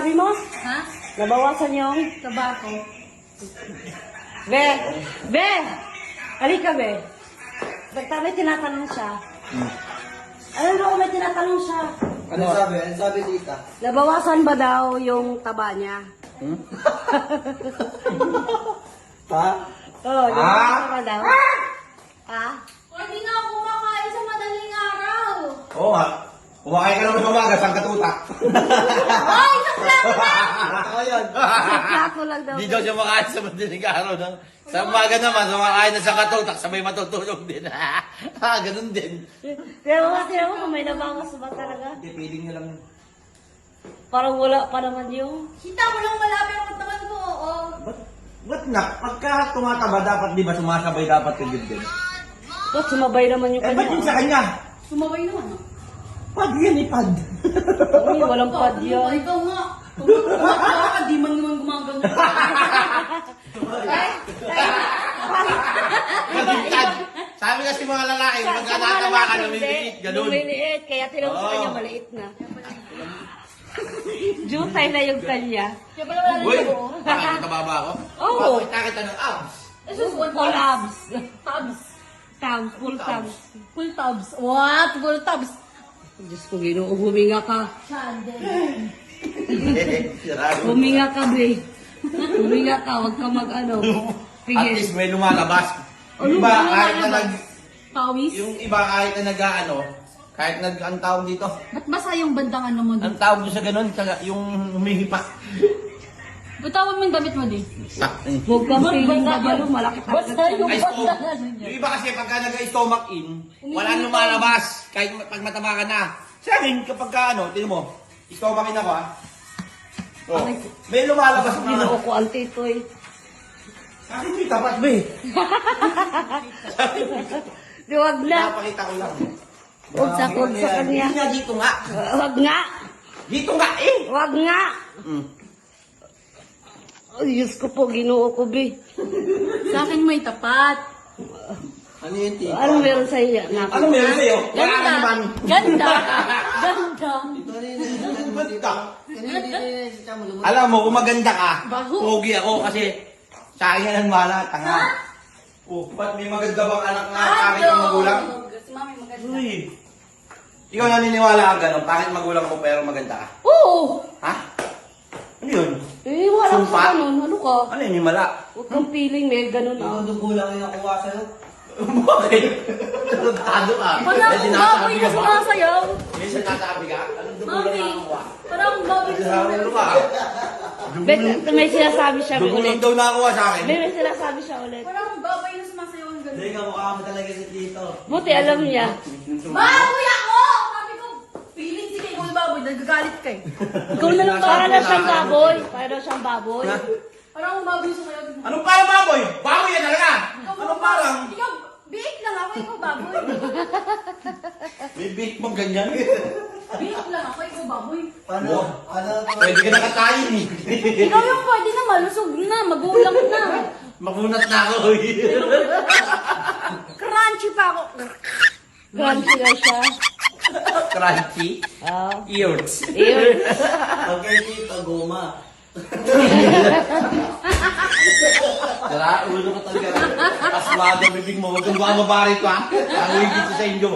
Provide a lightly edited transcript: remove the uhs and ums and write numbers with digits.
sabi mo? Ha? Nabawasan yung... Tabako. Be! Be! Halika, Be. Basta may tinatanong siya. Ano daw may tinatanong siya? Ano sabi? Ano sabi tita? Nabawasan ba daw yung taba niya? Ha? Oo, nabawasan ba daw? Ha? Hindi na ako kumakain sa madaling araw. Oo nga. Kumakain ka naman sa umaga, sang katutak. Ay, isang plato na! Ako yun. Plato lang daw. Hindi daw siya makain sa madaling araw. No? Sa umaga naman, kumakain na sa katutak, sabay matutulog din. Ganun din. Pero tira mo kung may nabawas ba talaga? Hindi, feeling nyo lang. Parang wala pa naman yung... Kita mo lang wala, pero kung naman mo, oo. Ba't na? Pagka tumataba, dapat di ba sumasabay dapat ka din? Ba't sumabay naman yung Eh, ba't yun kanya? sa kanya? Sumabay naman. Pag yan, ipad. Uy, walang pad yan. Ikaw nga. Tumatulak, di man naman gumagano. Baliktad. Sabi kasi mga lalaki, pagka nataba ka, lumiliit, ganun. Lumiliit, kaya tinawag sa Oo. kanya, maliit na. Jutay na yung kanya. Kaya pala wala Uy, na buo. bakit matababa ako? Oo. Bakit nakita ng abs? Full abs. Tabs. Tabs, full tabs. Full tabs. What? Full tabs. Diyos ko, Ginoo, huminga ka. Chandel. Sirado. Huminga ka, be. Huminga ka, huwag ka mag-ano. At Sige. least may lumalabas. Ano Yung iba, ba kahit na lumalabas? nag... Pawis? Yung iba, kahit na nag-ano, kahit nag... Ang tawag dito? Ba't basa yung bandang ano mo Ang doon? tawag doon sa ganun, yung humihipa. Ba't tawag mo yung damit mo din? Huwag kang feeling na gano'n, malaki Basta talaga. yung Ay, bandang stomach. ano niya. Yung iba kasi pagka nag-stomach in, walang lumalabas. Kahit pag mataba ka na. Sa akin, kapag ka ano, tinan mo, stomach in ako Oh, may lumalabas na. Ginoo ko ang titoy. Sa akin, may tapat ba eh. Di, wag na. Napakita ko lang. Huwag sa kanya. Hindi nga dito nga. Wag nga. Dito nga eh. Wag nga. Mm. Ay, Diyos ko po, Ginoo ko, be. Sa akin may tapat. Ano yun tita? Ano meron sa iyo? Ano meron sa'yo? Wala ka naman. Ganda. Ganda. Ito rin yun. Ganda. Kanina dito yun. Tita mo lumulog. Alam mo, kung maganda ka, Baho. pogi ako kasi sa akin yan ang wala, tanga. Oh, ba't may maganda bang anak na pangit ang magulang? Si mami maganda. Uy. Ikaw naniniwala ka gano'n, pangit magulang mo pero maganda ka? Oo. Ha? Ano yun? Eh, wala Sumpa? ka ganun. Ano ka? Ano yun yung mala? Huwag kang feeling, may ganun Ikaw ah. doon kulang yung nakuha sa'yo. Bakit? Tarantado ka. Wala Eh, akong sinasabi baboy ka na ba? sumasayaw. May sinasabi ka? Anong dugulang Mami, na nakuha? parang akong baboy na Ano sumasayaw. ka? Bet, may sinasabi siya ulit. Dugulang daw nakuha sa akin. May sinasabi siya ulit. Parang akong baboy na sumasayaw ang Hindi ganda. ka mukha mo talaga si Tito. Buti alam niya. Baboy ako! Sabi ko, feeling si Kay Boy Baboy, nagagalit ka eh. Ikaw na lang Para baboy. na siyang baboy. Para na siyang baboy. Parang akong baboy sumayaw. Anong parang baboy? Baboy yan talaga! Anong parang? Ikaw, biik lang ako, ikaw baboy. May bake mo ganyan. Biik lang ako, ikaw baboy. Paano? Ano? Pwede ka nakatayin eh. Ikaw yung pwede na, malusog na, magulang na. Makunat na ako eh. Crunchy pa ako. Crunchy na siya. Crunchy. Ah. Ears. Ew. Okay, Tito, goma. Tara, ulo ka talaga. Aswado bibig mo. Huwag kang buka mabarit pa. Ang higit sa inyo.